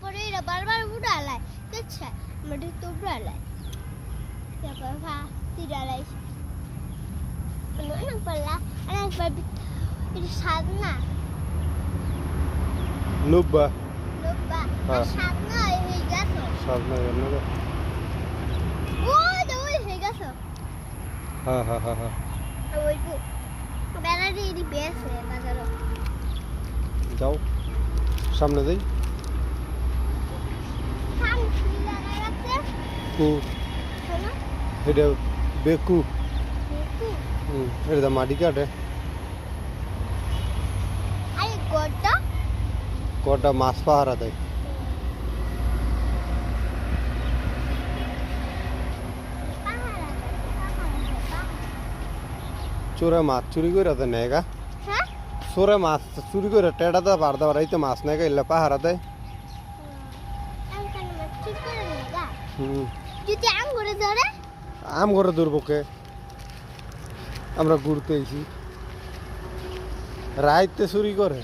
পরে এরা বারবার উড়ালায় দেখছে মাটি তো উড়ালায় তারপর তিরালাই অনেক পাল্লা অনেকবার এটা স্বাদ না লুব্বা লোব্বা হ্যাঁ। স্বাদ না হয়ে গেছে স্বাদ না এমনি ওই তো ওই হয়ে গেছে হ্যাঁ হ্যাঁ হ্যাঁ হ্যাঁ ওই বেড়াটি এটি বেছে বাজারে যাও সামনে যাই সামনে ফুল লাগাই রাখছে কু শোনো এটা বেকু দেখু এটা মাটি কাটে আরে গোটা কটা মাছ পাহারা দেয় চোরা মাছ চুরি করে দেয় নেগা হ্যাঁ চোরা মাছ চুরি করে টেটা দেয় পার দেওয়ার এই তো মাছ নেগা এলে পাহারা দেয় আমি কেন ঠিক করে নেগা হুম যদি আম করে ধরে আম ঘরে দুর্বকে আমরা ঘুরতে এসি রাইতে চুরি করে